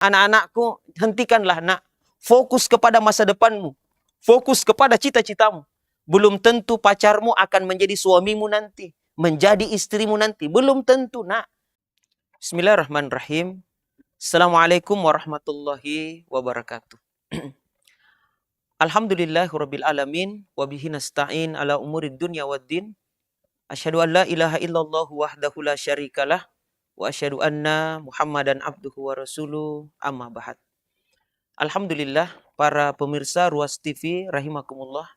Anak-anakku, hentikanlah nak. Fokus kepada masa depanmu. Fokus kepada cita-citamu. Belum tentu pacarmu akan menjadi suamimu nanti. Menjadi istrimu nanti. Belum tentu nak. Bismillahirrahmanirrahim. Assalamualaikum warahmatullahi wabarakatuh. Alhamdulillahirabbil alamin wa bihi nasta'in ala umurid dunya waddin. Asyhadu an la ilaha illallah wahdahu la syarikalah wa asyhadu anna Muhammadan abduhu wa rasuluh, amma ba'd. Alhamdulillah, para pemirsa Ruas TV rahimakumullah.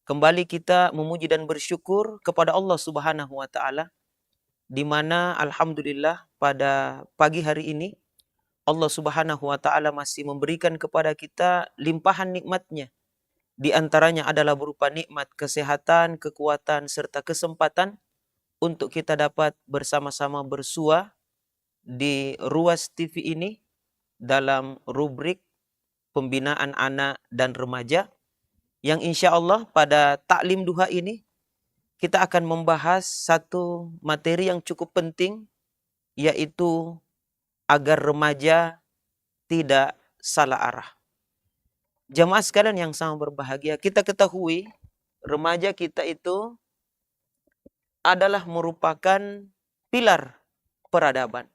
Kembali kita memuji dan bersyukur kepada Allah Subhanahu wa taala, di mana alhamdulillah pada pagi hari ini Allah Subhanahu wa taala masih memberikan kepada kita limpahan nikmat-Nya. Di antaranya adalah berupa nikmat kesehatan, kekuatan, serta kesempatan untuk kita dapat bersama-sama bersua di Ruas TV ini dalam rubrik pembinaan anak dan remaja, yang insya Allah pada taklim duha ini kita akan membahas satu materi yang cukup penting, yaitu agar remaja tidak salah arah. Jamaah sekalian yang sangat berbahagia, kita ketahui remaja kita itu adalah merupakan pilar peradaban.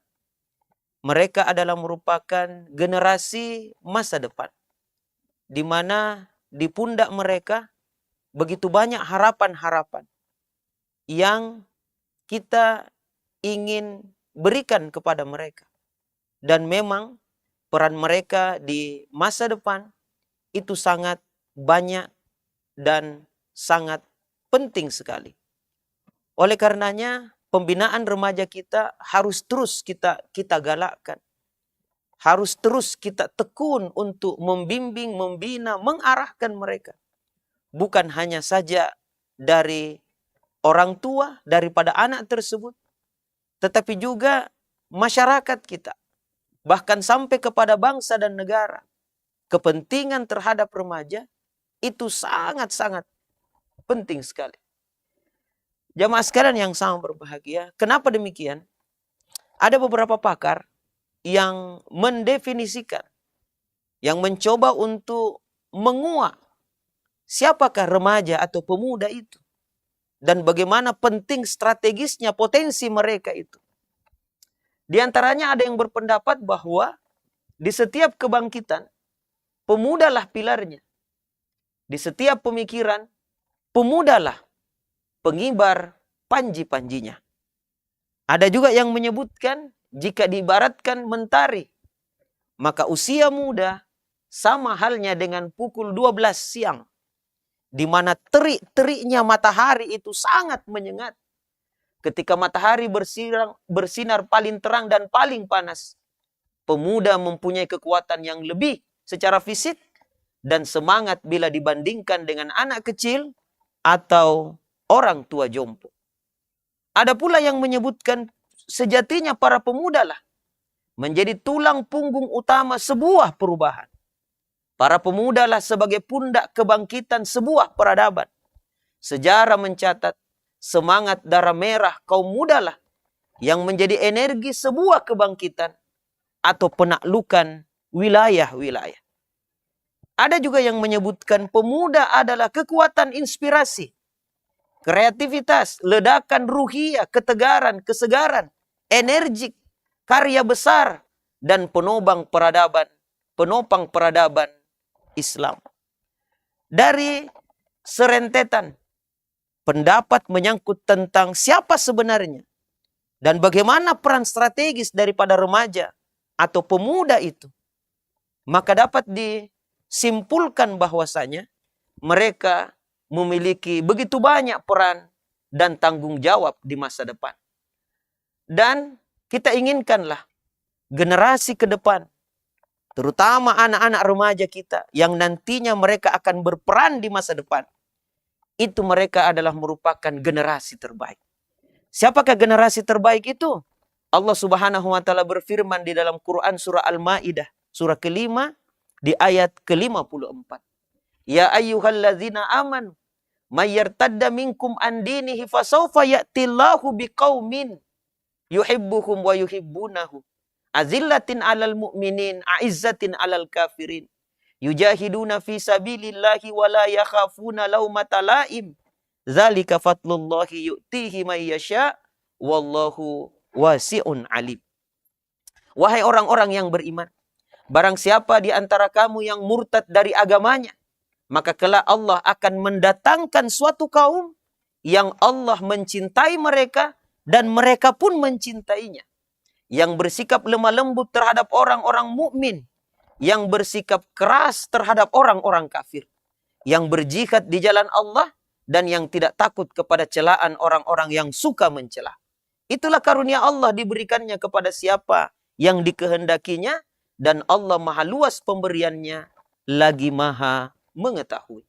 Mereka adalah merupakan generasi masa depan, di mana di pundak mereka begitu banyak harapan-harapan yang kita ingin berikan kepada mereka. Dan memang peran mereka di masa depan itu sangat banyak dan sangat penting sekali. Oleh karenanya, pembinaan remaja kita harus terus kita galakkan. Harus terus kita tekun untuk membimbing, membina, mengarahkan mereka. Bukan hanya saja dari orang tua, daripada anak tersebut, tetapi juga masyarakat kita. Bahkan sampai kepada bangsa dan negara. Kepentingan terhadap remaja itu sangat-sangat penting sekali. Jamaah sekalian yang sangat berbahagia, kenapa demikian? Ada beberapa pakar yang mendefinisikan, yang mencoba untuk menguak siapakah remaja atau pemuda itu, dan bagaimana penting strategisnya potensi mereka itu. Di antaranya ada yang berpendapat bahwa di setiap kebangkitan, pemudalah pilarnya. Di setiap pemikiran, pemudalah pengibar panji-panjinya. Ada juga yang menyebutkan, jika diibaratkan mentari, maka usia muda sama halnya dengan pukul 12 siang, di mana terik-teriknya matahari itu sangat menyengat. Ketika matahari bersinar paling terang dan paling panas, pemuda mempunyai kekuatan yang lebih secara fisik dan semangat bila dibandingkan dengan anak kecil atau orang tua jompo. Ada pula yang menyebutkan sejatinya para pemuda lah menjadi tulang punggung utama sebuah perubahan. Para pemuda lah sebagai pundak kebangkitan sebuah peradaban. Sejarah mencatat semangat darah merah kaum muda lah yang menjadi energi sebuah kebangkitan atau penaklukan wilayah-wilayah. Ada juga yang menyebutkan pemuda adalah kekuatan inspirasi, kreativitas, ledakan ruhiyah, ketegaran, kesegaran, energik, karya besar, dan penopang peradaban Islam. Dari serentetan pendapat menyangkut tentang siapa sebenarnya dan bagaimana peran strategis daripada remaja atau pemuda itu, maka dapat disimpulkan bahwasanya mereka memiliki begitu banyak peran dan tanggung jawab di masa depan. Dan kita inginkanlah generasi ke depan, terutama anak-anak remaja kita yang nantinya mereka akan berperan di masa depan, itu mereka adalah merupakan generasi terbaik. Siapakah generasi terbaik itu? Allah Subhanahu wa taala berfirman di dalam Quran surah Al-Maidah, surah kelima di ayat ke-54. Ya ayyuhalladzina amanu may yartadda minkum an dinihi fasawfa ya'tillahu biqaumin yuhibbuhum wa yuhibbunahu Azillatin 'alal mu'minin, a'izzatin 'alal kafirin. Yujahiduna fi sabilillahi wa la yakhafuna laumata laim. Dzalika fadlullahi yu'tihi may yasha wallahu wasi'un alim. Wahai orang-orang yang beriman, barang siapa di antara kamu yang murtad dari agamanya, maka kelak Allah akan mendatangkan suatu kaum yang Allah mencintai mereka dan mereka pun mencintainya. Yang bersikap lemah lembut terhadap orang-orang mukmin, yang bersikap keras terhadap orang-orang kafir, yang berjihad di jalan Allah dan yang tidak takut kepada celaan orang-orang yang suka mencela. Itulah karunia Allah diberikannya kepada siapa yang dikehendakinya, dan Allah maha luas pemberiannya, lagi maha mengetahui.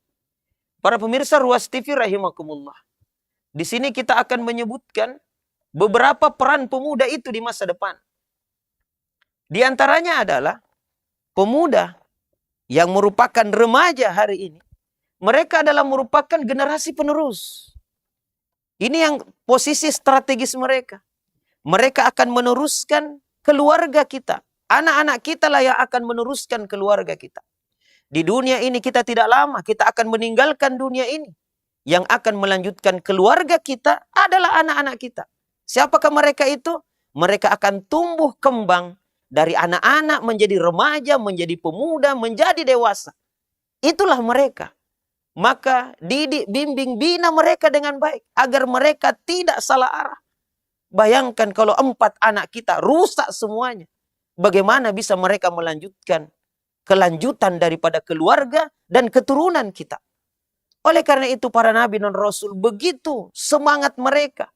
Para pemirsa Ruas TV rahimakumullah. Di sini kita akan menyebutkan beberapa peran pemuda itu di masa depan. Di antaranya adalah pemuda yang merupakan remaja hari ini. Mereka adalah merupakan generasi penerus. Ini yang posisi strategis mereka. Mereka akan meneruskan keluarga kita. Anak-anak kita lah yang akan meneruskan keluarga kita. Di dunia ini kita tidak lama, kita akan meninggalkan dunia ini. Yang akan melanjutkan keluarga kita adalah anak-anak kita. Siapakah mereka itu? Mereka akan tumbuh kembang dari anak-anak menjadi remaja, menjadi pemuda, menjadi dewasa. Itulah mereka. Maka didik, bimbing, bina mereka dengan baik agar mereka tidak salah arah. Bayangkan kalau 4 anak kita rusak semuanya. Bagaimana bisa mereka melanjutkan kelanjutan daripada keluarga dan keturunan kita. Oleh karena itu para nabi dan rasul begitu semangat mereka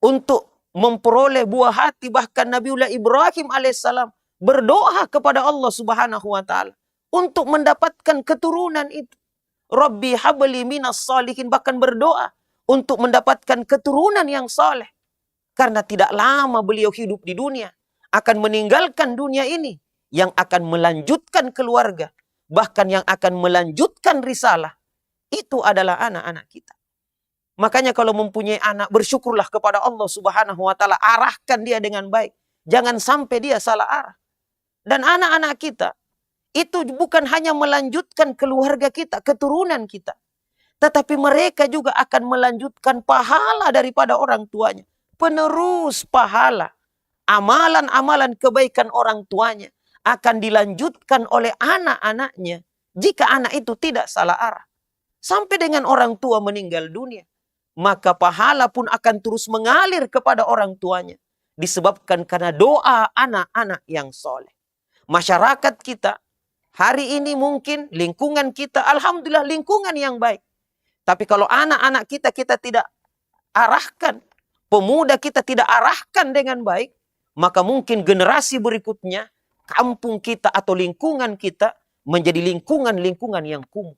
untuk memperoleh buah hati. Bahkan Nabiullah Ibrahim alaihissalam berdoa kepada Allah subhanahu wa ta'ala untuk mendapatkan keturunan itu. Rabbi habli minas salihin, bahkan berdoa untuk mendapatkan keturunan yang saleh. Karena tidak lama beliau hidup di dunia, akan meninggalkan dunia ini, yang akan melanjutkan keluarga, bahkan yang akan melanjutkan risalah, itu adalah anak-anak kita. Makanya kalau mempunyai anak, bersyukurlah kepada Allah subhanahu wa ta'ala, arahkan dia dengan baik. Jangan sampai dia salah arah. Dan anak-anak kita, itu bukan hanya melanjutkan keluarga kita, keturunan kita. Tetapi mereka juga akan melanjutkan pahala daripada orang tuanya. Penerus pahala. Amalan-amalan kebaikan orang tuanya akan dilanjutkan oleh anak-anaknya jika anak itu tidak salah arah. Sampai dengan orang tua meninggal dunia, maka pahala pun akan terus mengalir kepada orang tuanya. Disebabkan karena doa anak-anak yang soleh. Masyarakat kita, hari ini mungkin lingkungan kita, alhamdulillah lingkungan yang baik. Tapi kalau anak-anak kita tidak arahkan, pemuda kita tidak arahkan dengan baik, maka mungkin generasi berikutnya, kampung kita atau lingkungan kita menjadi lingkungan-lingkungan yang kumuh.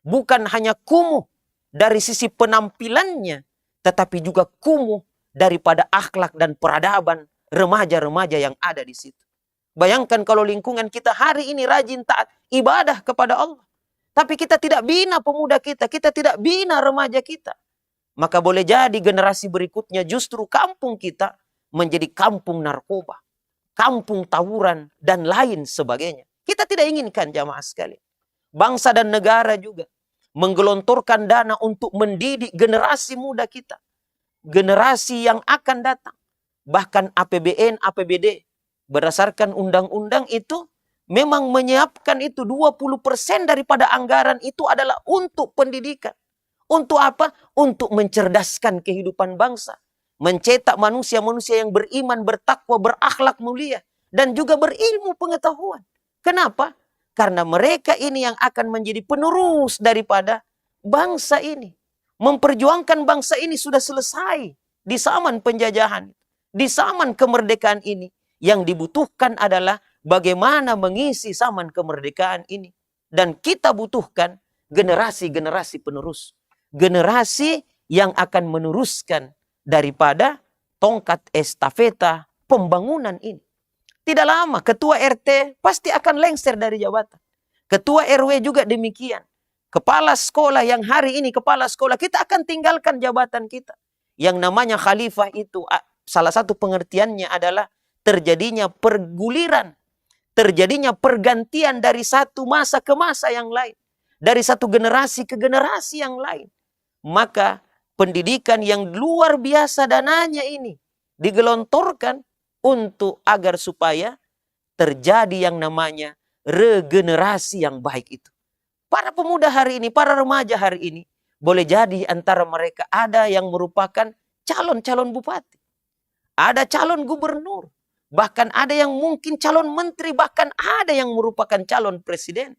Bukan hanya kumuh dari sisi penampilannya, tetapi juga kumuh daripada akhlak dan peradaban remaja-remaja yang ada di situ. Bayangkan kalau lingkungan kita hari ini rajin taat ibadah kepada Allah, tapi kita tidak bina pemuda kita tidak bina remaja kita, maka boleh jadi generasi berikutnya justru kampung kita menjadi kampung narkoba, kampung tawuran, dan lain sebagainya. Kita tidak inginkan jamaah sekalian. Bangsa dan negara juga menggelontorkan dana untuk mendidik generasi muda kita. Generasi yang akan datang. Bahkan APBN, APBD, berdasarkan undang-undang itu, memang menyiapkan itu 20% daripada anggaran itu adalah untuk pendidikan. Untuk apa? Untuk mencerdaskan kehidupan bangsa. Mencetak manusia-manusia yang beriman, bertakwa, berakhlak mulia. Dan juga berilmu pengetahuan. Kenapa? Karena mereka ini yang akan menjadi penerus daripada bangsa ini. Memperjuangkan bangsa ini sudah selesai di zaman penjajahan. Di zaman kemerdekaan ini. Yang dibutuhkan adalah bagaimana mengisi zaman kemerdekaan ini. Dan kita butuhkan generasi-generasi penerus. Generasi yang akan meneruskan daripada tongkat estafeta pembangunan ini. Tidak lama ketua RT pasti akan lengser dari jabatan. Ketua RW juga demikian. Kepala sekolah yang hari ini kepala sekolah, kita akan tinggalkan jabatan kita. Yang namanya khalifah itu salah satu pengertiannya adalah terjadinya perguliran, terjadinya pergantian dari satu masa ke masa yang lain, dari satu generasi ke generasi yang lain. Maka pendidikan yang luar biasa dananya ini digelontorkan untuk agar supaya terjadi yang namanya regenerasi yang baik itu. Para pemuda hari ini, para remaja hari ini, boleh jadi antara mereka ada yang merupakan calon-calon bupati, ada calon gubernur, bahkan ada yang mungkin calon menteri, bahkan ada yang merupakan calon presiden.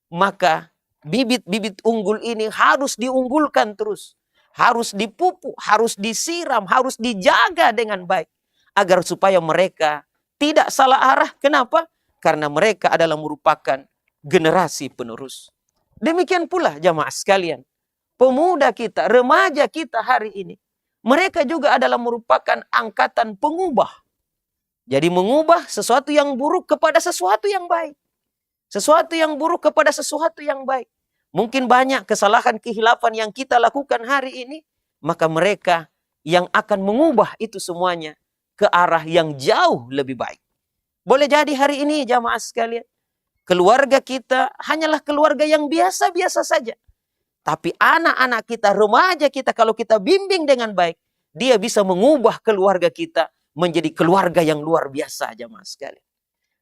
Maka bibit-bibit unggul ini harus diunggulkan terus, harus dipupuk, harus disiram, harus dijaga dengan baik, agar supaya mereka tidak salah arah. Kenapa? Karena mereka adalah merupakan generasi penerus. Demikian pula jamaah sekalian, pemuda kita, remaja kita hari ini, mereka juga adalah merupakan angkatan pengubah. Jadi mengubah sesuatu yang buruk kepada sesuatu yang baik. Sesuatu yang buruk kepada sesuatu yang baik. Mungkin banyak kesalahan kehilafan yang kita lakukan hari ini, maka mereka yang akan mengubah itu semuanya ke arah yang jauh lebih baik. Boleh jadi hari ini jamaah sekalian, keluarga kita hanyalah keluarga yang biasa-biasa saja. Tapi anak-anak kita, remaja kita, kalau kita bimbing dengan baik, dia bisa mengubah keluarga kita menjadi keluarga yang luar biasa jamaah sekalian.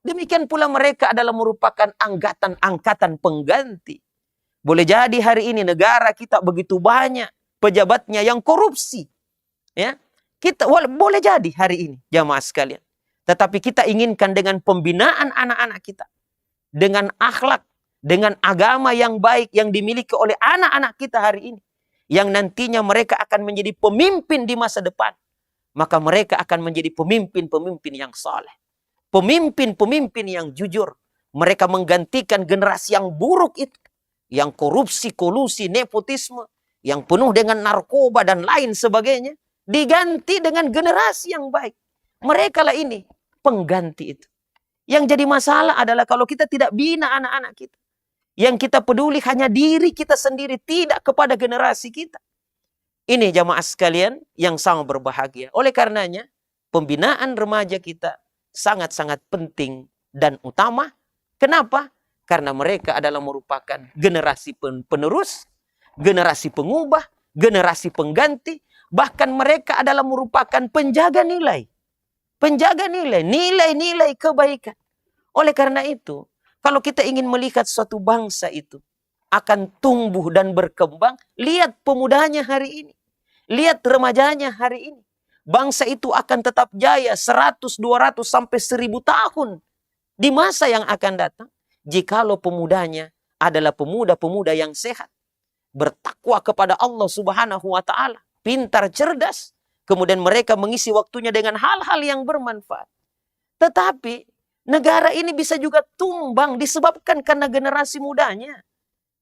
Demikian pula mereka adalah merupakan angkatan pengganti. Boleh jadi hari ini negara kita begitu banyak pejabatnya yang korupsi. Ya, kita boleh jadi hari ini jamaah sekalian. Tetapi kita inginkan dengan pembinaan anak-anak kita, dengan akhlak, dengan agama yang baik yang dimiliki oleh anak-anak kita hari ini, yang nantinya mereka akan menjadi pemimpin di masa depan, maka mereka akan menjadi pemimpin-pemimpin yang saleh, pemimpin-pemimpin yang jujur. Mereka menggantikan generasi yang buruk itu, yang korupsi, kolusi, nepotisme, yang penuh dengan narkoba dan lain sebagainya, diganti dengan generasi yang baik. Mereka lah ini pengganti itu. Yang jadi masalah adalah kalau kita tidak bina anak-anak kita. Yang kita peduli hanya diri kita sendiri, tidak kepada generasi kita. Ini jamaah sekalian yang sangat berbahagia. Oleh karenanya, pembinaan remaja kita sangat-sangat penting dan utama. Kenapa? Karena mereka adalah merupakan generasi penerus, generasi pengubah, generasi pengganti. Bahkan mereka adalah merupakan penjaga nilai. Penjaga nilai, nilai-nilai kebaikan. Oleh karena itu, kalau kita ingin melihat suatu bangsa itu akan tumbuh dan berkembang, lihat pemudanya hari ini. Lihat remajanya hari ini. Bangsa itu akan tetap jaya 100, 200, sampai 1000 tahun di masa yang akan datang. Jikalau pemudanya adalah pemuda-pemuda yang sehat, bertakwa kepada Allah Subhanahu wa Ta'ala, pintar, cerdas, kemudian mereka mengisi waktunya dengan hal-hal yang bermanfaat. Tetapi negara ini bisa juga tumbang disebabkan karena generasi mudanya.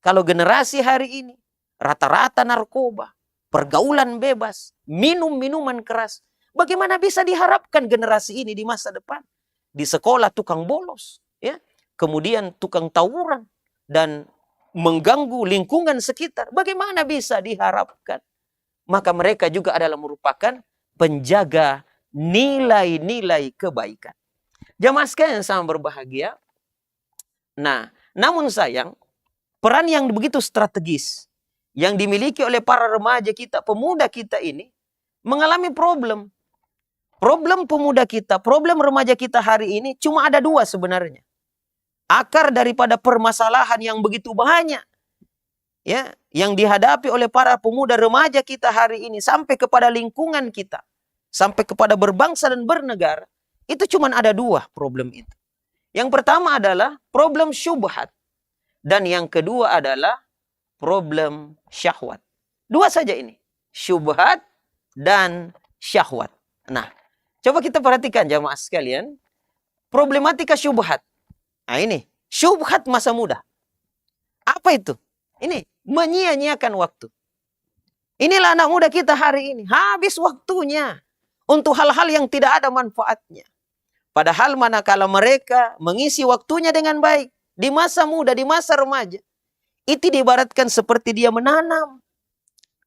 Kalau generasi hari ini rata-rata narkoba, pergaulan bebas, minum minuman keras, bagaimana bisa diharapkan generasi ini di masa depan? Di sekolah tukang bolos, ya, kemudian tukang tawuran dan mengganggu lingkungan sekitar. Bagaimana bisa diharapkan? Maka mereka juga adalah merupakan penjaga nilai-nilai kebaikan. Jamaah sekalian yang sangat berbahagia. Nah, namun sayang, peran yang begitu strategis yang dimiliki oleh para remaja kita, pemuda kita ini, mengalami problem. Problem pemuda kita, problem remaja kita hari ini cuma ada dua sebenarnya. Akar daripada permasalahan yang begitu banyak, ya, yang dihadapi oleh para pemuda remaja kita hari ini sampai kepada lingkungan kita, sampai kepada berbangsa dan bernegara, itu cuma ada dua problem itu. Yang pertama adalah problem syubhat, dan yang kedua adalah problem syahwat. Dua saja ini, syubhat dan syahwat. Nah, coba kita perhatikan jamaah sekalian, problematika syubhat. Nah ini, syubhat masa muda. Apa itu? Ini, menyia-nyiakan waktu. Inilah anak muda kita hari ini. Habis waktunya untuk hal-hal yang tidak ada manfaatnya. Padahal manakala mereka mengisi waktunya dengan baik, di masa muda, di masa remaja, itu diibaratkan seperti dia menanam.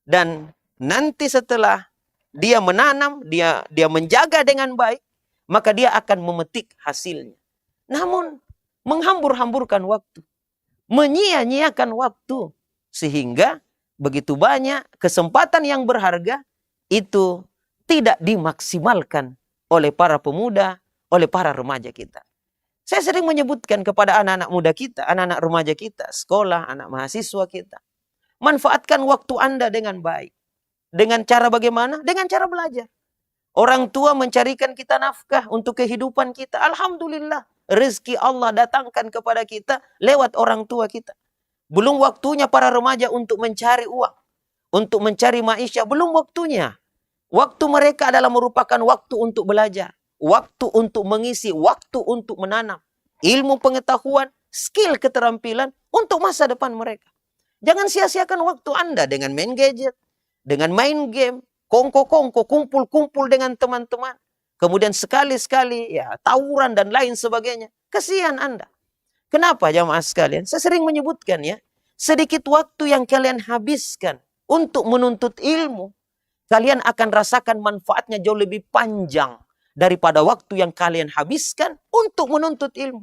Dan nanti setelah dia menanam, dia menjaga dengan baik, maka dia akan memetik hasilnya. Namun, menghambur-hamburkan waktu, menyia-nyiakan waktu, sehingga begitu banyak kesempatan yang berharga itu tidak dimaksimalkan oleh para pemuda, oleh para remaja kita. Saya sering menyebutkan kepada anak-anak muda kita, anak-anak remaja kita, sekolah, anak mahasiswa kita. Manfaatkan waktu Anda dengan baik. Dengan cara bagaimana? Dengan cara belajar. Orang tua mencarikan kita nafkah untuk kehidupan kita. Alhamdulillah, rezeki Allah datangkan kepada kita lewat orang tua kita. Belum waktunya para remaja untuk mencari uang, untuk mencari maisha, belum waktunya. Waktu mereka adalah merupakan waktu untuk belajar, waktu untuk mengisi, waktu untuk menanam ilmu pengetahuan, skill keterampilan untuk masa depan mereka. Jangan sia-siakan waktu Anda dengan main gadget, dengan main game, kongko-kongko, kumpul-kumpul dengan teman-teman. Kemudian sekali-sekali ya tawuran dan lain sebagainya. Kasihan Anda. Kenapa jamaah sekalian? Saya sering menyebutkan ya, sedikit waktu yang kalian habiskan untuk menuntut ilmu, kalian akan rasakan manfaatnya jauh lebih panjang daripada waktu yang kalian habiskan untuk menuntut ilmu.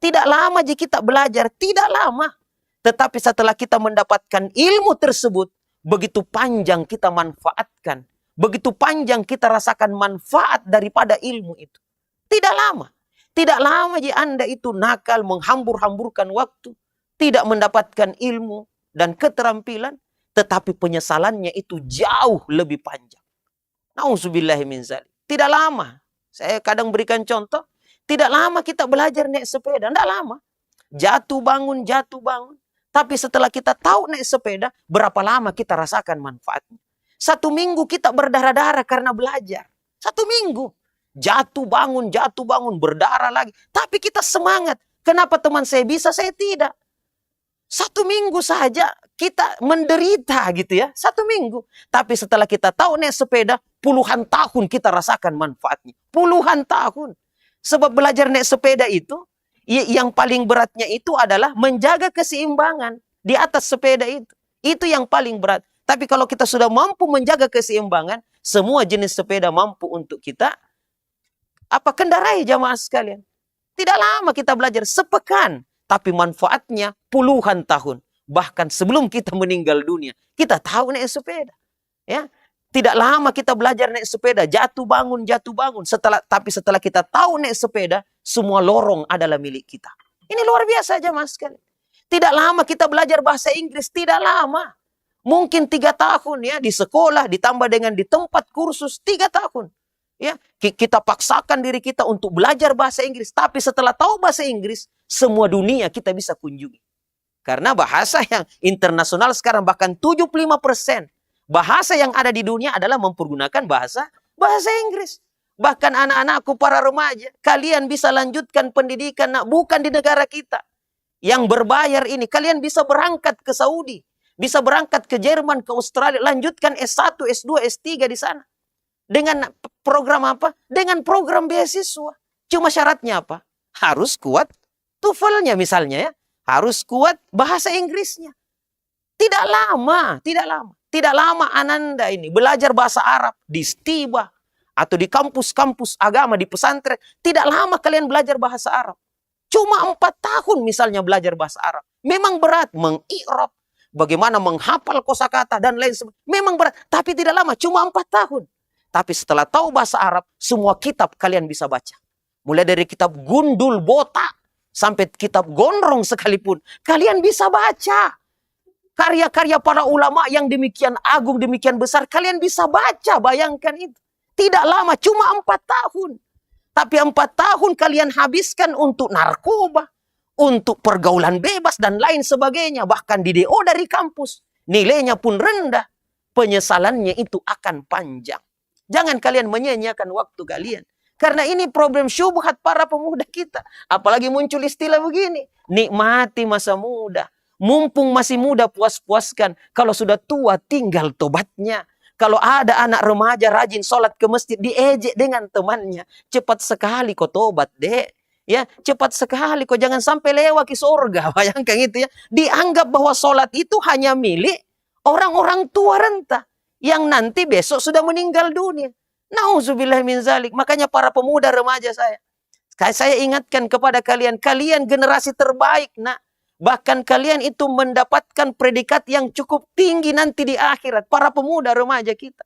Tidak lama jika kita belajar, tidak lama. Tetapi setelah kita mendapatkan ilmu tersebut, begitu panjang kita manfaatkan. Begitu panjang kita rasakan manfaat daripada ilmu itu. Tidak lama. Tidak lama jika Anda itu nakal, menghambur-hamburkan waktu. Tidak mendapatkan ilmu dan keterampilan. Tetapi penyesalannya itu jauh lebih panjang. Nauzubillahi min dzalik. Tidak lama. Saya kadang berikan contoh. Tidak lama kita belajar naik sepeda. Tidak lama. Jatuh bangun, jatuh bangun. Tapi setelah kita tahu naik sepeda, berapa lama kita rasakan manfaatnya. 1 minggu kita berdarah-darah karena belajar. 1 minggu. Jatuh bangun, berdarah lagi. Tapi kita semangat. Kenapa teman saya bisa, saya tidak? 1 minggu saja kita menderita gitu ya. 1 minggu. Tapi setelah kita tahu naik sepeda, puluhan tahun kita rasakan manfaatnya. Puluhan tahun. Sebab belajar naik sepeda itu, yang paling beratnya itu adalah menjaga keseimbangan di atas sepeda itu. Itu yang paling berat. Tapi kalau kita sudah mampu menjaga keseimbangan, semua jenis sepeda mampu untuk kita kendarai jamaah sekalian. Tidak lama kita belajar, sepekan. Tapi manfaatnya puluhan tahun. Bahkan sebelum kita meninggal dunia, kita tahu naik sepeda. Ya. Tidak lama kita belajar naik sepeda, jatuh bangun. Tapi setelah kita tahu naik sepeda, semua lorong adalah milik kita. Ini luar biasa aja mas sekali. Tidak lama kita belajar bahasa Inggris, tidak lama. Mungkin 3 tahun ya di sekolah, ditambah dengan di tempat kursus 3 tahun. Ya, kita paksakan diri kita untuk belajar bahasa Inggris. Tapi setelah tahu bahasa Inggris, semua dunia kita bisa kunjungi. Karena bahasa yang internasional sekarang bahkan 75%. Bahasa yang ada di dunia adalah mempergunakan bahasa Inggris. Bahkan anak-anakku para remaja, kalian bisa lanjutkan pendidikan bukan di negara kita. Yang berbayar ini, kalian bisa berangkat ke Saudi. Bisa berangkat ke Jerman, ke Australia. Lanjutkan S1, S2, S3 di sana. Dengan program apa? Dengan program beasiswa. Cuma syaratnya apa? Harus kuat TOEFL-nya misalnya ya. Harus kuat bahasa Inggrisnya. Tidak lama. Tidak lama Ananda ini belajar bahasa Arab di Stiba atau di kampus-kampus agama, di pesantren. Tidak lama kalian belajar bahasa Arab. Cuma 4 tahun misalnya belajar bahasa Arab. Memang berat mengi'rab, bagaimana menghafal kosakata dan lain sebagainya. Memang berat, tapi tidak lama, cuma 4 tahun. Tapi setelah tahu bahasa Arab, semua kitab kalian bisa baca. Mulai dari kitab Gundul Botak sampai kitab Gondrong sekalipun, kalian bisa baca. Karya-karya para ulama yang demikian agung, demikian besar, kalian bisa baca, bayangkan itu. Tidak lama, cuma 4 tahun. Tapi 4 tahun kalian habiskan untuk narkoba, untuk pergaulan bebas dan lain sebagainya. Bahkan di DO dari kampus, nilainya pun rendah. Penyesalannya itu akan panjang. Jangan kalian menyia-nyiakan waktu kalian. Karena ini problem syubhat para pemuda kita. Apalagi muncul istilah begini. Nikmati masa muda. Mumpung masih muda puas-puaskan. Kalau sudah tua tinggal tobatnya. Kalau ada anak remaja rajin sholat ke masjid, diejek dengan temannya. Cepat sekali kau tobat, dek. Ya, cepat sekali kau jangan sampai lewat ke surga. Bayangkan itu ya. Dianggap bahwa sholat itu hanya milik orang-orang tua renta. Yang nanti besok sudah meninggal dunia. Nauzubillah min zalik. Makanya para pemuda remaja saya ingatkan kepada kalian, kalian generasi terbaik, nak. Bahkan kalian itu mendapatkan predikat yang cukup tinggi nanti di akhirat. Para pemuda remaja kita.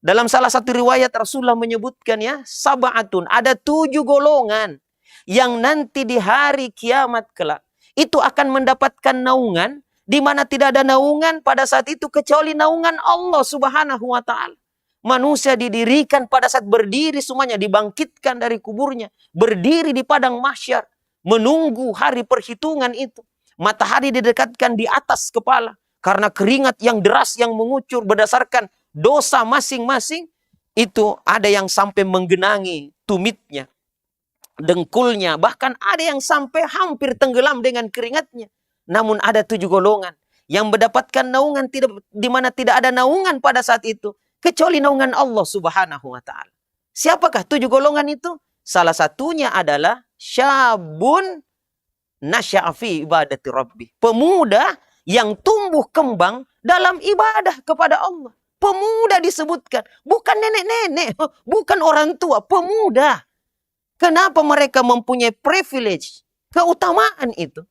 Dalam salah satu riwayat Rasulullah menyebutkan ya, sab'atun, ada 7 golongan yang nanti di hari kiamat kelak itu akan mendapatkan naungan di mana tidak ada naungan pada saat itu kecuali naungan Allah Subhanahu wa taala. Manusia didirikan pada saat berdiri semuanya, dibangkitkan dari kuburnya, berdiri di padang mahsyar, menunggu hari perhitungan itu. Matahari didekatkan di atas kepala karena keringat yang deras yang mengucur berdasarkan dosa masing-masing. Itu ada yang sampai menggenangi tumitnya, dengkulnya, bahkan ada yang sampai hampir tenggelam dengan keringatnya. Namun ada 7 golongan yang mendapatkan naungan di mana tidak ada naungan pada saat itu kecuali naungan Allah Subhanahu wa taala. Siapakah 7 golongan itu? Salah satunya adalah syabun nasya'a fi ibadati rabbi. Pemuda yang tumbuh kembang dalam ibadah kepada Allah. Pemuda disebutkan, bukan nenek-nenek, bukan orang tua, pemuda. Kenapa mereka mempunyai privilege, keutamaan itu?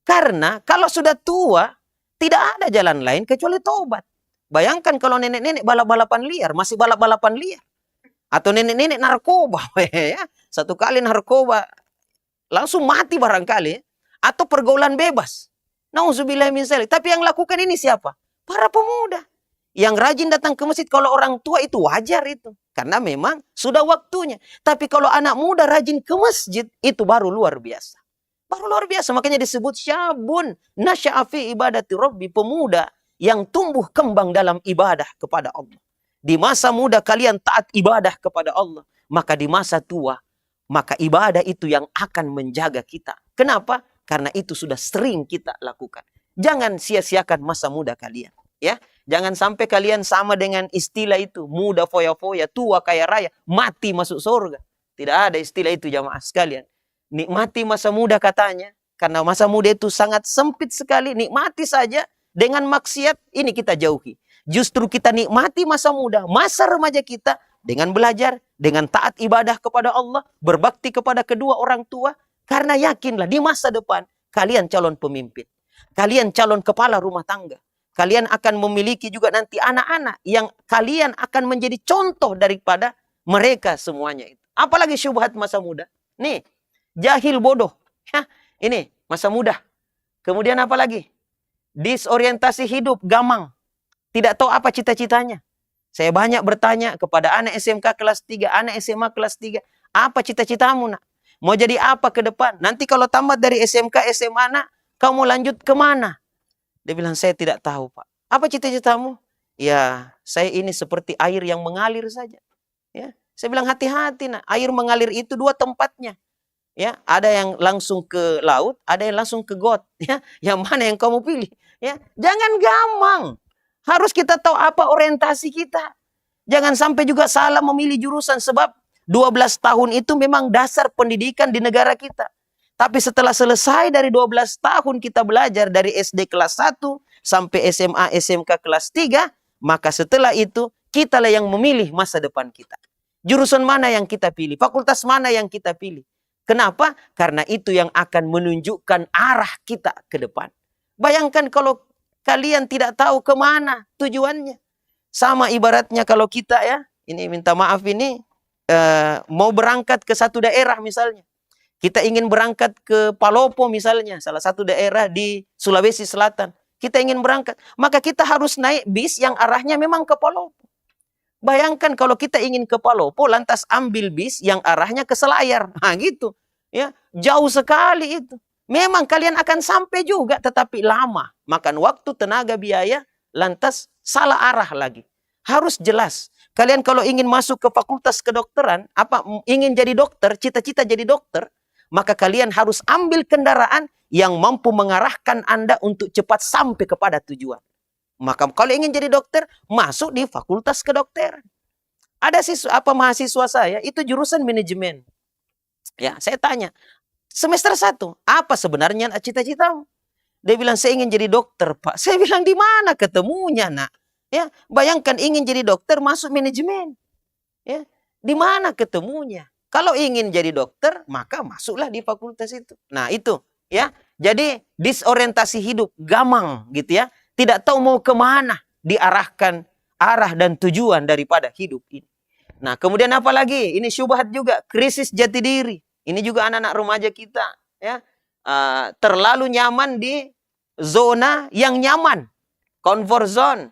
Karena kalau sudah tua, tidak ada jalan lain kecuali taubat. Bayangkan kalau nenek-nenek balap-balapan liar, masih balap-balapan liar. Atau nenek-nenek narkoba. Ya. Satu kali narkoba, langsung mati barangkali. Atau pergaulan bebas. Nauzubillah min dzalik. Tapi yang lakukan ini siapa? Para pemuda. Yang rajin datang ke masjid. Kalau orang tua itu wajar itu. Karena memang sudah waktunya. Tapi kalau anak muda rajin ke masjid, itu baru luar biasa. Baru luar biasa. Makanya disebut syabun nasya'a fi ibadati rabbi. Pemuda yang tumbuh kembang dalam ibadah kepada Allah. Di masa muda kalian taat ibadah kepada Allah. Maka di masa tua, maka ibadah itu yang akan menjaga kita. Kenapa? Karena itu sudah sering kita lakukan. Jangan sia-siakan masa muda kalian. Ya, jangan sampai kalian sama dengan istilah itu. Muda foya-foya, tua kaya raya, mati masuk surga. Tidak ada istilah itu jamaah sekalian. Nikmati masa muda katanya. Karena masa muda itu sangat sempit sekali. Nikmati saja. Dengan maksiat ini kita jauhi. Justru kita nikmati masa muda, masa remaja kita dengan belajar, dengan taat ibadah kepada Allah, berbakti kepada kedua orang tua. Karena yakinlah di masa depan kalian calon pemimpin. Kalian calon kepala rumah tangga. Kalian akan memiliki juga nanti anak-anak yang kalian akan menjadi contoh daripada mereka semuanya itu. Apalagi syubhat masa muda. Nih, jahil bodoh. Hah, ini masa muda. Kemudian apa lagi? Disorientasi hidup, gamang. Tidak tahu apa cita-citanya. Saya banyak bertanya kepada anak SMK kelas 3, anak SMA kelas 3. Apa cita-citamu, nak? Mau jadi apa ke depan? Nanti kalau tamat dari SMK, SMA, nak, kamu lanjut kemana? Dia bilang, saya tidak tahu, Pak. Apa cita-citamu? Ya, saya ini seperti air yang mengalir saja. Ya, saya bilang, hati-hati, nak. Air mengalir itu 2 tempatnya. Ya, ada yang langsung ke laut, ada yang langsung ke got. Ya, yang mana yang kamu pilih? Ya, jangan gamang. Harus kita tahu apa orientasi kita. Jangan sampai juga salah memilih jurusan sebab 12 tahun itu memang dasar pendidikan di negara kita. Tapi setelah selesai dari 12 tahun kita belajar dari SD kelas 1 sampai SMA, SMK kelas 3, maka setelah itu kitalah yang memilih masa depan kita. Jurusan mana yang kita pilih? Fakultas mana yang kita pilih? Kenapa? Karena itu yang akan menunjukkan arah kita ke depan. Bayangkan kalau kalian tidak tahu kemana tujuannya. Sama ibaratnya kalau kita ya, ini minta maaf ini, mau berangkat ke satu daerah misalnya. Kita ingin berangkat ke Palopo misalnya, salah satu daerah di Sulawesi Selatan. Kita ingin berangkat, maka kita harus naik bis yang arahnya memang ke Palopo. Bayangkan kalau kita ingin ke Palopo, lantas ambil bis yang arahnya ke Selayar. Nah gitu. Ya, jauh sekali itu. Memang kalian akan sampai juga, tetapi lama. Makan waktu, tenaga, biaya, lantas salah arah lagi. Harus jelas. Kalian kalau ingin masuk ke fakultas kedokteran, ingin jadi dokter, cita-cita jadi dokter, maka kalian harus ambil kendaraan yang mampu mengarahkan Anda untuk cepat sampai kepada tujuan. Maka kalau ingin jadi dokter, masuk di fakultas kedokteran. Ada mahasiswa saya, itu jurusan manajemen. Ya, saya tanya, semester 1, apa sebenarnya cita-citamu? Dia bilang, saya ingin jadi dokter, Pak. Saya bilang, di mana ketemunya, nak? Ya, bayangkan ingin jadi dokter, masuk manajemen. Ya, di mana ketemunya? Kalau ingin jadi dokter, maka masuklah di fakultas itu. Nah, itu ya. Jadi disorientasi hidup, gamang gitu ya. Tidak tahu mau kemana diarahkan arah dan tujuan daripada hidup ini. Nah, kemudian apa lagi? Ini syubhat juga, krisis jati diri. Ini juga anak-anak remaja kita ya. Terlalu nyaman di zona yang nyaman, comfort zone.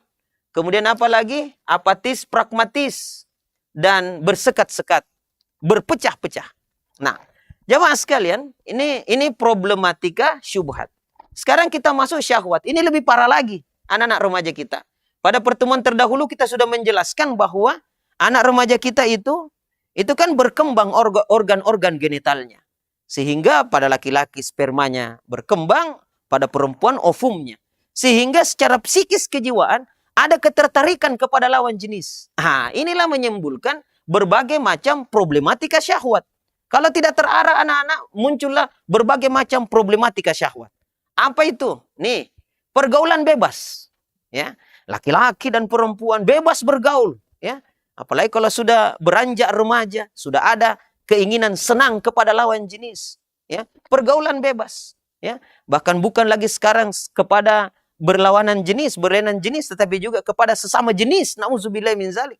Kemudian apa lagi? Apatis, pragmatis, dan bersekat-sekat, berpecah-pecah. Nah, jamaah sekalian, ini problematika syubhat. Sekarang kita masuk syahwat. Ini lebih parah lagi, anak-anak remaja kita. Pada pertemuan terdahulu kita sudah menjelaskan bahwa anak remaja kita itu kan berkembang organ-organ genitalnya. Sehingga pada laki-laki spermanya berkembang, pada perempuan ovumnya. Sehingga secara psikis kejiwaan ada ketertarikan kepada lawan jenis. Nah, inilah menimbulkan berbagai macam problematika syahwat. Kalau tidak terarah anak-anak, muncullah berbagai macam problematika syahwat. Apa itu? Nih, pergaulan bebas. Ya, laki-laki dan perempuan bebas bergaul. Ya, apalagi kalau sudah beranjak remaja, sudah ada keinginan senang kepada lawan jenis. Ya, pergaulan bebas. Ya, bahkan bukan lagi sekarang kepada berlawanan jenis, berlainan jenis, tetapi juga kepada sesama jenis. Nauzubillah min zalik.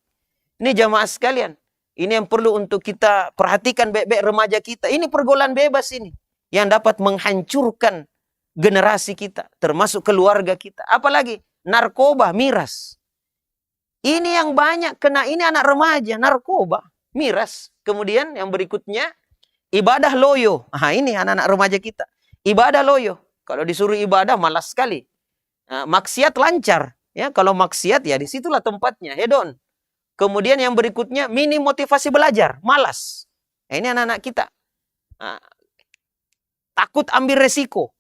Ini jamaah sekalian. Ini yang perlu untuk kita perhatikan baik-baik remaja kita. Ini pergaulan bebas ini. Yang dapat menghancurkan generasi kita. Termasuk keluarga kita. Apalagi narkoba, miras. Ini yang banyak kena, ini anak remaja, narkoba, miras. Kemudian yang berikutnya, ibadah loyo. Nah, ini anak-anak remaja kita. Ibadah loyo. Kalau disuruh ibadah, malas sekali. Maksiat lancar. Ya, kalau maksiat ya disitulah tempatnya, hedon. Kemudian yang berikutnya, minim motivasi belajar, malas. Nah, ini anak-anak kita. Takut ambil resiko.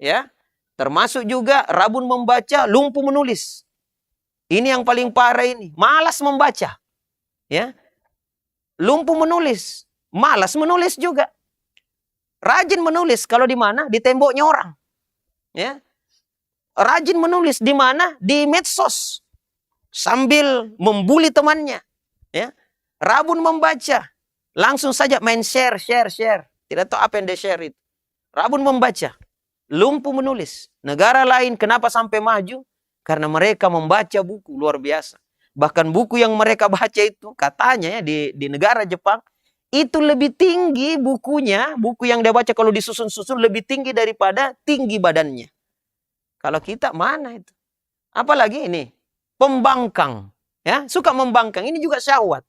Ya, termasuk juga rabun membaca, lumpuh menulis. Ini yang paling parah ini, malas membaca. Ya, lumpuh menulis, malas menulis juga. Rajin menulis kalau di mana? Di temboknya orang. Ya. Rajin menulis di mana? Di medsos. Sambil membuli temannya. Ya. Rabun membaca. Langsung saja main share. Tidak tahu apa yang dia share itu. Rabun membaca. Lumpuh menulis. Negara lain kenapa sampai maju? Karena mereka membaca buku luar biasa. Bahkan buku yang mereka baca itu katanya ya di negara Jepang. Itu lebih tinggi bukunya. Buku yang dia baca kalau disusun-susun lebih tinggi daripada tinggi badannya. Kalau kita mana itu? Apalagi ini, pembangkang. Ya, suka membangkang. Ini juga syahwat.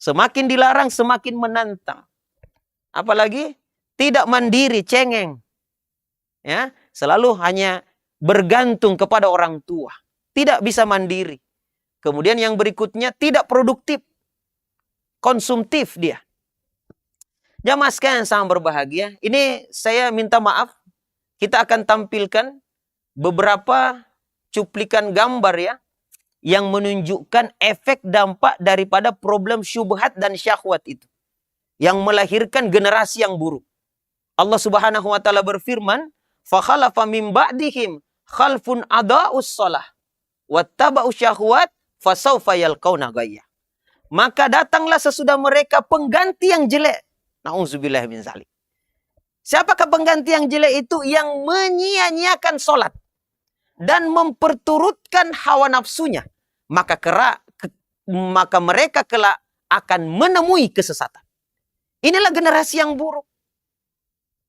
Semakin dilarang, semakin menantang. Apalagi tidak mandiri, cengeng. Ya, selalu hanya bergantung kepada orang tua. Tidak bisa mandiri. Kemudian yang berikutnya, tidak produktif. Konsumtif dia. Jamaah sekalian yang sangat berbahagia. Ini saya minta maaf. Kita akan tampilkan beberapa cuplikan gambar ya yang menunjukkan efek dampak daripada problem syubhat dan syahwat itu yang melahirkan generasi yang buruk. Allah Subhanahu wa taala berfirman, "Fa khalafa min ba'dihim khalfun adaa'us shalah wattaba'u syahwat fasawfa yalqauna ghayya." Maka datanglah sesudah mereka pengganti yang jelek. Nauzubillah min zalik. Siapakah pengganti yang jelek itu? Yang menyia-nyiakan salat dan memperturutkan hawa nafsunya, maka mereka kelak akan menemui kesesatan. Inilah generasi yang buruk.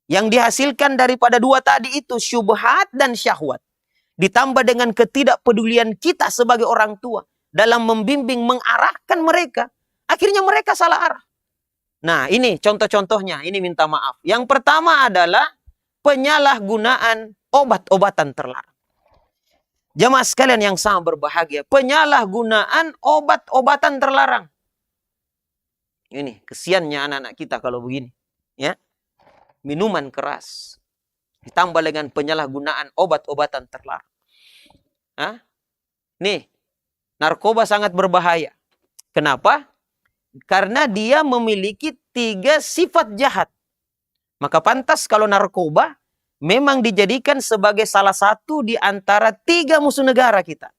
Yang dihasilkan daripada dua tadi itu, syubhat dan syahwat. Ditambah dengan ketidakpedulian kita sebagai orang tua dalam membimbing, mengarahkan mereka. Akhirnya mereka salah arah. Nah, ini contoh-contohnya, ini minta maaf. Yang pertama adalah penyalahgunaan obat-obatan terlarang. Jamaah sekalian yang sangat berbahagia, penyalahgunaan obat-obatan terlarang. Ini kesiannya anak-anak kita kalau begini, ya. Minuman keras ditambah dengan penyalahgunaan obat-obatan terlarang. Nih, narkoba sangat berbahaya. Kenapa? Karena dia memiliki 3 sifat jahat. Maka pantas kalau narkoba memang dijadikan sebagai salah satu di antara 3 musuh negara kita.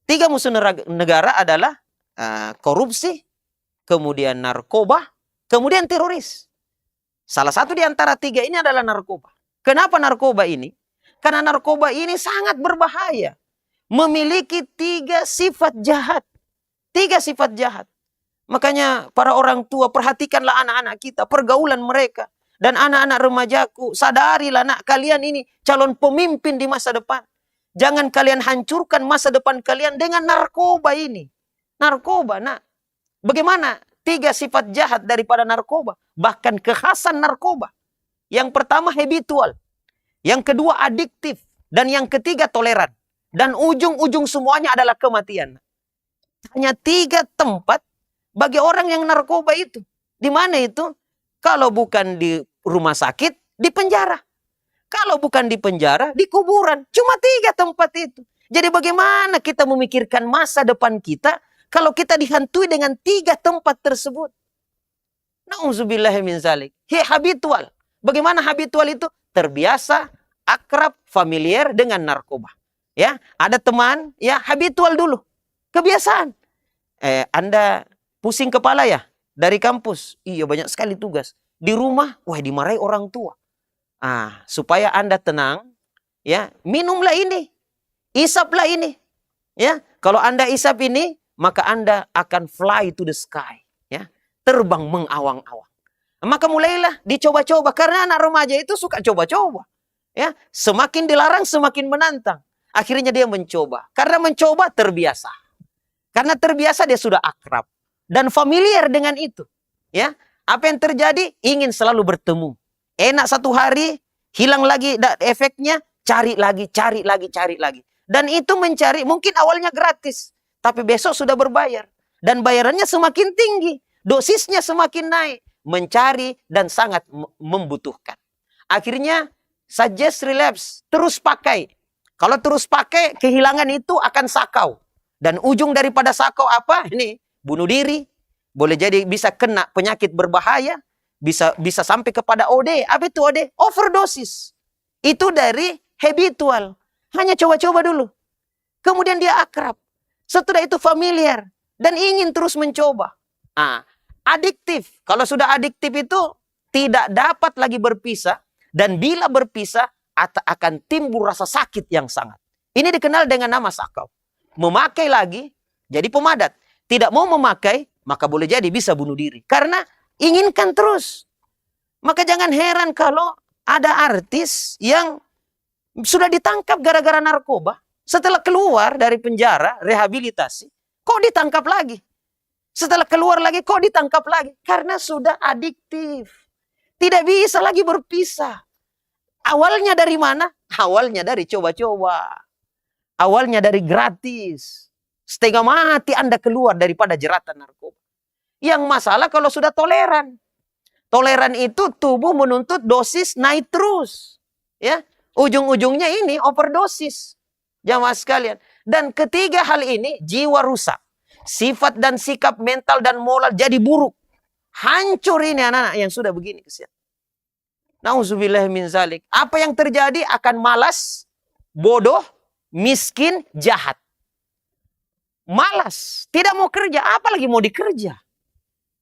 3 musuh negara adalah korupsi, kemudian narkoba, kemudian teroris. Salah satu di antara tiga ini adalah narkoba. Kenapa narkoba ini? Karena narkoba ini sangat berbahaya. Memiliki tiga sifat jahat. Tiga sifat jahat. Makanya para orang tua, perhatikanlah anak-anak kita, pergaulan mereka. Dan anak-anak remajaku, sadarilah nak, kalian ini calon pemimpin di masa depan. Jangan kalian hancurkan masa depan kalian dengan narkoba ini. Narkoba, nak. Bagaimana tiga sifat jahat daripada narkoba? Bahkan kekhasan narkoba. Yang pertama habitual. Yang kedua adiktif. Dan yang ketiga toleran. Dan ujung-ujung semuanya adalah kematian. Hanya tiga tempat bagi orang yang narkoba itu. Di mana itu? Kalau bukan di rumah sakit, di penjara. Kalau bukan di penjara, di kuburan. Cuma tiga tempat itu. Jadi bagaimana kita memikirkan masa depan kita kalau kita dihantui dengan tiga tempat tersebut? Na'udzubillah min zalik. Habitual. Bagaimana habitual itu? Terbiasa, akrab, familiar dengan narkoba. Ya, ada teman, ya habitual dulu. Kebiasaan. Anda pusing kepala ya dari kampus. Iya, banyak sekali tugas. Di rumah, wah dimarahi orang tua. Supaya Anda tenang, ya, minumlah ini. Isaplah ini. Ya, kalau Anda isap ini, maka Anda akan fly to the sky, ya. Terbang mengawang-awang. Maka mulailah dicoba-coba karena anak remaja itu suka coba-coba. Ya, semakin dilarang semakin menantang. Akhirnya dia mencoba. Karena mencoba terbiasa. Karena terbiasa dia sudah akrab dan familiar dengan itu. Ya, apa yang terjadi? Ingin selalu bertemu. Enak satu hari, hilang lagi efeknya, cari lagi, cari lagi, cari lagi. Dan itu mencari mungkin awalnya gratis, tapi besok sudah berbayar. Dan bayarannya semakin tinggi, dosisnya semakin naik. Mencari dan sangat membutuhkan. Akhirnya suggest relapse, terus pakai. Kalau terus pakai, kehilangan itu akan sakau. Dan ujung daripada sakau apa? Ini bunuh diri. Boleh jadi bisa kena penyakit berbahaya. Bisa sampai kepada OD. Apa itu OD? Overdosis. Itu dari habitual. Hanya coba-coba dulu. Kemudian dia akrab. Setelah itu familiar. Dan ingin terus mencoba. Adiktif. Kalau sudah adiktif itu tidak dapat lagi berpisah. Dan bila berpisah akan timbul rasa sakit yang sangat. Ini dikenal dengan nama sakau. Memakai lagi jadi pemadat. Tidak mau memakai maka boleh jadi bisa bunuh diri. Karena inginkan terus. Maka jangan heran kalau ada artis yang sudah ditangkap gara-gara narkoba. Setelah keluar dari penjara, rehabilitasi, kok ditangkap lagi? Setelah keluar lagi, kok ditangkap lagi? Karena sudah adiktif. Tidak bisa lagi berpisah. Awalnya dari mana? Awalnya dari coba-coba. Awalnya dari gratis. Setengah mati Anda keluar daripada jeratan narkoba. Yang masalah kalau sudah toleran. Toleran itu tubuh menuntut dosis naik terus. Ya, ujung-ujungnya ini overdosis. Jamaah sekalian. Dan ketiga hal ini jiwa rusak. Sifat dan sikap mental dan moral jadi buruk. Hancur ini anak-anak yang sudah begini kesian. Nauzubillah min zalik. Apa yang terjadi akan malas, bodoh, miskin, jahat. Malas, tidak mau kerja, apalagi mau dikerja.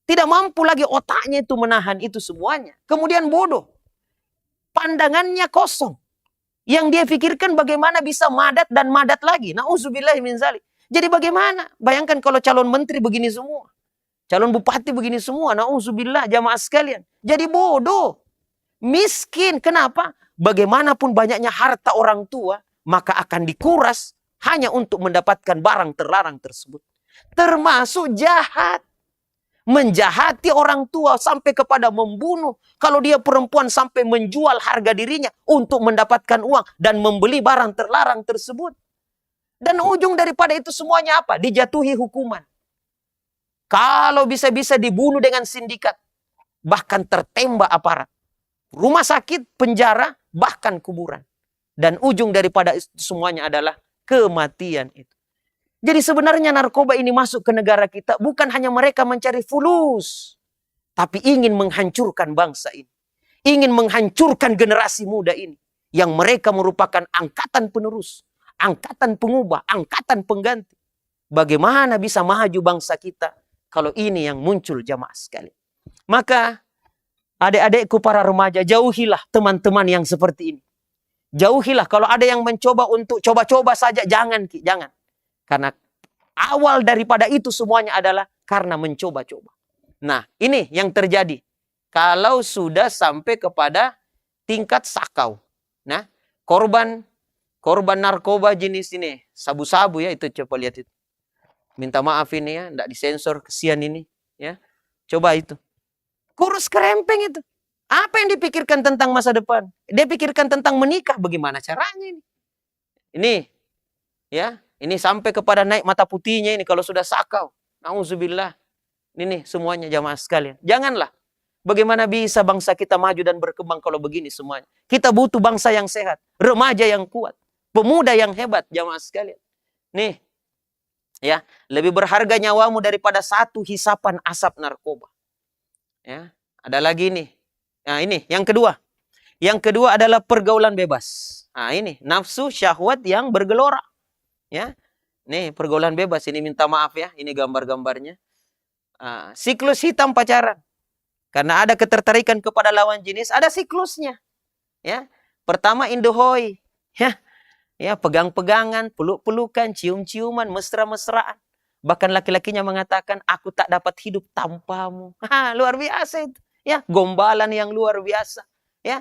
Tidak mampu lagi otaknya itu menahan itu semuanya. Kemudian bodoh. Pandangannya kosong. Yang dia pikirkan bagaimana bisa madat dan madat lagi. Nauzubillah min zalik. Jadi bagaimana? Bayangkan kalau calon menteri begini semua. Calon bupati begini semua. Nauzubillah jamaah sekalian. Jadi bodoh. Miskin. Kenapa? Bagaimanapun banyaknya harta orang tua, maka akan dikuras hanya untuk mendapatkan barang terlarang tersebut. Termasuk jahat. Menjahati orang tua sampai kepada membunuh. Kalau dia perempuan sampai menjual harga dirinya untuk mendapatkan uang dan membeli barang terlarang tersebut. Dan ujung daripada itu semuanya apa? Dijatuhi hukuman. Kalau bisa-bisa dibunuh dengan sindikat. Bahkan tertembak aparat. Rumah sakit, penjara, bahkan kuburan. Dan ujung daripada itu semuanya adalah kematian itu. Jadi sebenarnya narkoba ini masuk ke negara kita bukan hanya mereka mencari fulus. Tapi ingin menghancurkan bangsa ini. Ingin menghancurkan generasi muda ini. Yang mereka merupakan angkatan penerus. Angkatan pengubah, angkatan pengganti. Bagaimana bisa maju bangsa kita Kalau ini yang muncul jamaah sekali. Maka adik-adikku para remaja, jauhilah teman-teman yang seperti ini. Jauhilah kalau ada yang mencoba untuk coba-coba saja, jangan. Karena awal daripada itu semuanya adalah karena mencoba-coba. Nah, ini yang terjadi. Kalau sudah sampai kepada tingkat sakau. Nah, korban narkoba jenis ini, sabu-sabu ya, itu coba lihat itu. Minta maaf ini ya, enggak disensor, kesian ini ya. Coba itu. Kurus kerempeng itu. Apa yang dipikirkan tentang masa depan? Dia pikirkan tentang menikah, bagaimana caranya ini? Ini ya, ini sampai kepada naik mata putihnya ini kalau sudah sakau. Nauzubillah. Ini semuanya jamaah sekalian. Janganlah. Bagaimana bisa bangsa kita maju dan berkembang kalau begini semuanya? Kita butuh bangsa yang sehat, remaja yang kuat, pemuda yang hebat, jamaah sekalian. Nih, ya, lebih berharga nyawamu daripada satu hisapan asap narkoba. Ya, ada lagi nih. Nah, ini yang kedua. Yang kedua adalah pergaulan bebas. Nah, ini nafsu syahwat yang bergelora. Ya. Nih, pergaulan bebas ini, minta maaf ya, ini gambar-gambarnya. Siklus hitam pacaran. Karena ada ketertarikan kepada lawan jenis, ada siklusnya. Ya. Pertama indohoi, ya. Ya, pegang-pegangan, peluk-pelukan, cium-ciuman, mesra-mesraan. Bahkan laki-lakinya mengatakan, aku tak dapat hidup tanpamu. Luar biasa itu. Ya, gombalan yang luar biasa. Ya,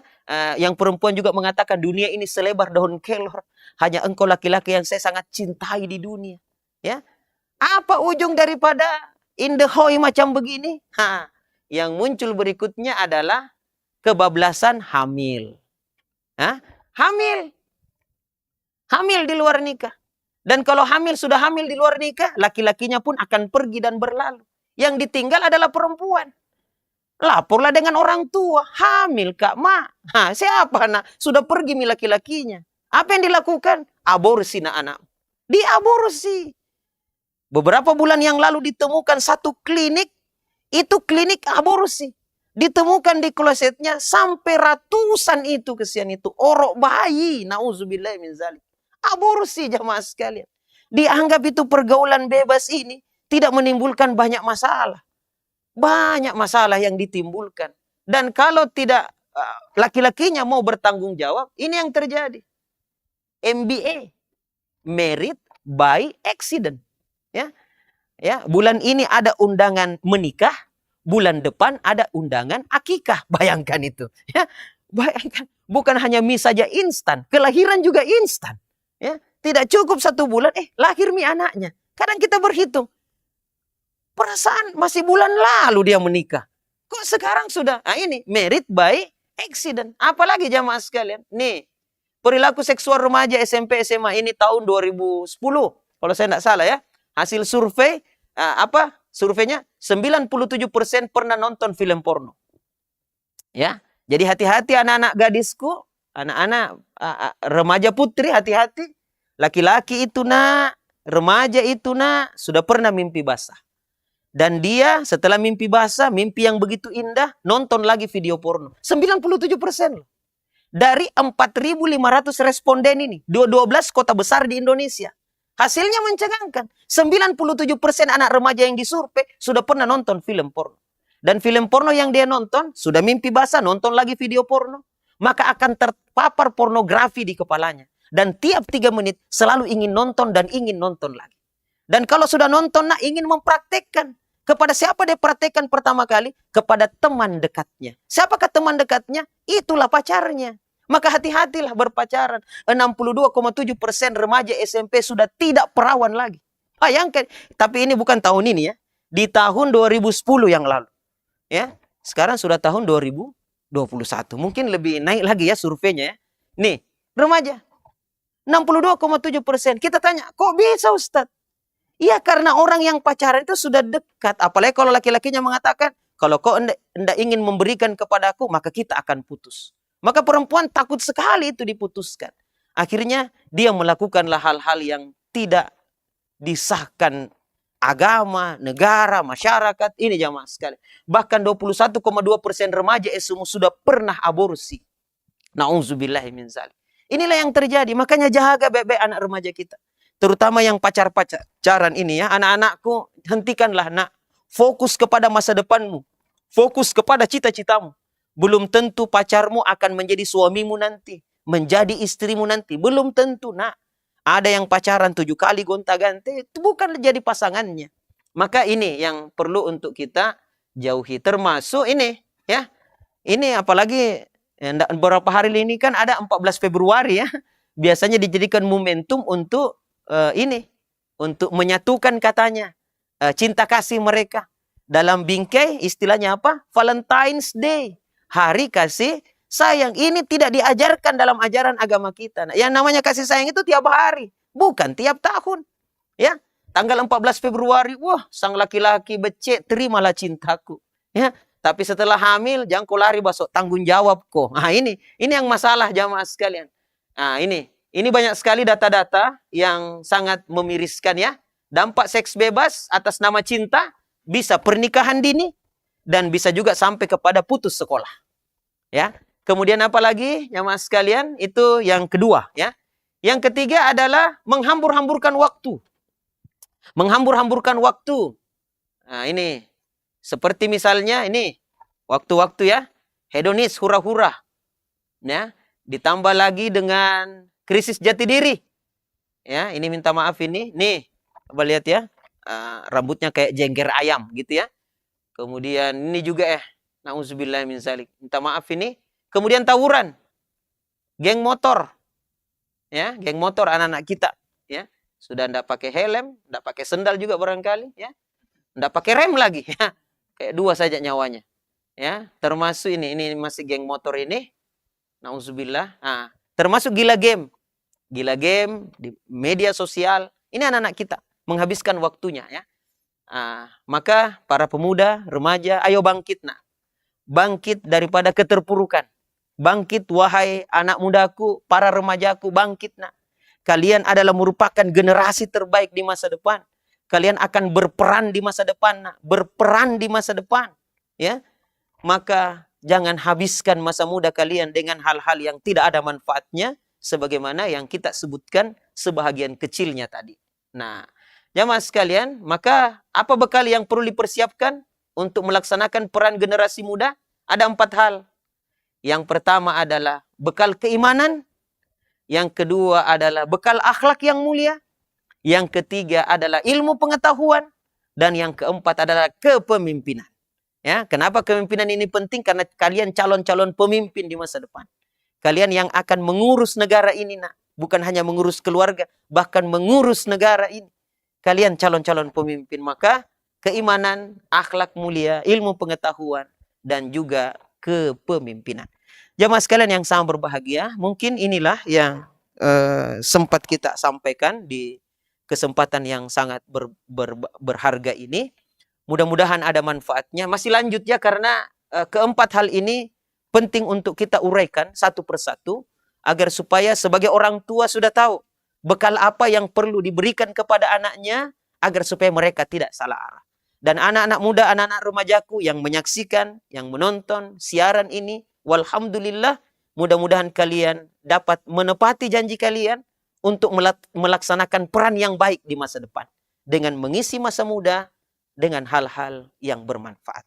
yang perempuan juga mengatakan, dunia ini selebar daun kelor. Hanya engkau laki-laki yang saya sangat cintai di dunia. Ya, apa ujung daripada indohoi macam begini? Yang muncul berikutnya adalah kebablasan hamil. Hamil. Hamil di luar nikah. Dan kalau sudah hamil di luar nikah, laki-lakinya pun akan pergi dan berlalu. Yang ditinggal adalah perempuan. Laporlah dengan orang tua. Hamil kak, ma. Siapa nak? Sudah pergi laki-lakinya. Apa yang dilakukan? Aborsi anak. Diaborsi. Beberapa bulan yang lalu ditemukan satu klinik. Itu klinik aborsi. Ditemukan di klosetnya sampai ratusan itu, kesian itu. Orok bayi. Nauzubillah min zalik. Aborsi jamaah sekalian. Dianggap itu pergaulan bebas ini tidak menimbulkan banyak masalah. Banyak masalah yang ditimbulkan. Dan kalau tidak laki-lakinya mau bertanggung jawab, ini yang terjadi. MBA, married by accident. Ya. Ya, bulan ini ada undangan menikah, bulan depan ada undangan akikah. Bayangkan itu. Ya. Bayangkan, bukan hanya mie saja instan, kelahiran juga instan. Ya, tidak cukup 1 bulan, lahir anaknya. Kadang kita berhitung, perasaan masih bulan lalu dia menikah. Kok sekarang sudah, ini married by accident. Apalagi jamaah sekalian, nih perilaku seksual remaja SMP SMA ini tahun 2010, kalau saya tidak salah ya. Hasil survei, surveinya 97% pernah nonton film porno. Ya, jadi hati-hati anak-anak gadisku. Anak-anak remaja putri, hati-hati. Laki-laki itu nak, remaja itu nak, sudah pernah mimpi basah. Dan dia setelah mimpi basah, mimpi yang begitu indah, nonton lagi video porno. 97% loh. Dari 4.500 responden ini, 12 kota besar di Indonesia. Hasilnya mencengangkan. 97% anak remaja yang disurvei sudah pernah nonton film porno. Dan film porno yang dia nonton, sudah mimpi basah, nonton lagi video porno. Maka akan terpapar pornografi di kepalanya. Dan tiap 3 menit selalu ingin nonton dan ingin nonton lagi. Dan kalau sudah nonton, ingin mempraktekkan. Kepada siapa dia praktekkan pertama kali? Kepada teman dekatnya. Siapakah teman dekatnya? Itulah pacarnya. Maka hati-hatilah berpacaran. 62,7% remaja SMP sudah tidak perawan lagi. Bayangkan. Tapi ini bukan tahun ini ya. Di tahun 2010 yang lalu. Ya, sekarang sudah tahun 2021. Mungkin lebih naik lagi ya surveinya ya. Nih, remaja. 62,7%. Kita tanya, kok bisa Ustadz? Iya, karena orang yang pacaran itu sudah dekat. Apalagi kalau laki-lakinya mengatakan, kalau kau hendak ingin memberikan kepadaku, maka kita akan putus. Maka perempuan takut sekali itu diputuskan. Akhirnya dia melakukanlah hal-hal yang tidak disahkan agama, negara, masyarakat. Ini jamaah sekali. Bahkan 21,2% remaja sudah pernah aborsi. Nauzubillahi min zalik. Inilah yang terjadi. Makanya jaga baik-baik anak remaja kita. Terutama yang pacaran ini ya. Anak-anakku, hentikanlah nak fokus kepada masa depanmu, fokus kepada cita-citamu. Belum tentu pacarmu akan menjadi suamimu nanti, menjadi istrimu nanti. Belum tentu, nak. Ada yang pacaran 7 kali gonta-ganti, itu bukan jadi pasangannya. Maka ini yang perlu untuk kita jauhi. Termasuk ini, ya. Ini apalagi beberapa hari ini kan ada 14 Februari ya. Biasanya dijadikan momentum untuk untuk menyatukan katanya cinta kasih mereka. Dalam bingkai istilahnya apa? Valentine's Day. Hari kasih sayang. Ini tidak diajarkan dalam ajaran agama kita. Nah, yang namanya kasih sayang itu tiap hari, bukan tiap tahun. Ya, tanggal 14 Februari, wah, sang laki-laki becek, terimalah cintaku. Ya, tapi setelah hamil, jangan kau lari basok tanggung jawab kok. Nah, ini yang masalah jamaah sekalian. Nah, ini banyak sekali data-data yang sangat memiriskan ya. Dampak seks bebas atas nama cinta bisa pernikahan dini dan bisa juga sampai kepada putus sekolah. Ya. Kemudian apa lagi jamaah sekalian? Itu yang kedua ya. Yang ketiga adalah menghambur-hamburkan waktu. Menghambur-hamburkan waktu. Nah, ini seperti misalnya ini waktu-waktu ya, hedonis, hura-hura. Ya, ditambah lagi dengan krisis jati diri. Ya, ini minta maaf ini. Nih, coba lihat ya. Rambutnya kayak jengger ayam gitu ya. Kemudian ini juga nauzubillah min zalik. Minta maaf ini. Kemudian tawuran. Geng motor. Ya, geng motor anak-anak kita, ya. Sudah ndak pakai helm, ndak pakai sendal juga barangkali, ya. Ndak pakai rem lagi, ya. Kayak 2 saja nyawanya. Ya, termasuk ini masih geng motor ini. Nauzubillah. Nah, termasuk gila game. Gila game di media sosial. Ini anak-anak kita menghabiskan waktunya ya. Maka para pemuda, remaja, ayo bangkit nak. Bangkit daripada keterpurukan. Bangkit wahai anak mudaku, para remajaku, bangkit nak. Kalian adalah merupakan generasi terbaik di masa depan. Kalian akan berperan di masa depan nak. Berperan di masa depan. Ya. Maka jangan habiskan masa muda kalian dengan hal-hal yang tidak ada manfaatnya. Sebagaimana yang kita sebutkan sebahagian kecilnya tadi. Nah, jamaah sekalian, maka apa bekal yang perlu dipersiapkan untuk melaksanakan peran generasi muda? Ada 4 hal. Yang pertama adalah bekal keimanan. Yang kedua adalah bekal akhlak yang mulia. Yang ketiga adalah ilmu pengetahuan. Dan yang keempat adalah kepemimpinan. Ya, kenapa kepemimpinan ini penting? Karena kalian calon-calon pemimpin di masa depan. Kalian yang akan mengurus negara ini nak. Bukan hanya mengurus keluarga, bahkan mengurus negara ini. Kalian calon-calon pemimpin, maka keimanan, akhlak mulia, ilmu pengetahuan, dan juga kepemimpinan. Jamaah sekalian yang sangat berbahagia, mungkin inilah yang sempat kita sampaikan di kesempatan yang sangat berharga ini. Mudah-mudahan ada manfaatnya. Masih lanjut ya, karena keempat hal ini penting untuk kita uraikan satu persatu, agar supaya sebagai orang tua sudah tahu bekal apa yang perlu diberikan kepada anaknya, agar supaya mereka tidak salah arah. Dan anak-anak muda, anak-anak remajaku yang menyaksikan, yang menonton siaran ini, walhamdulillah, mudah-mudahan kalian dapat menepati janji kalian untuk melaksanakan peran yang baik di masa depan. Dengan mengisi masa muda dengan hal-hal yang bermanfaat.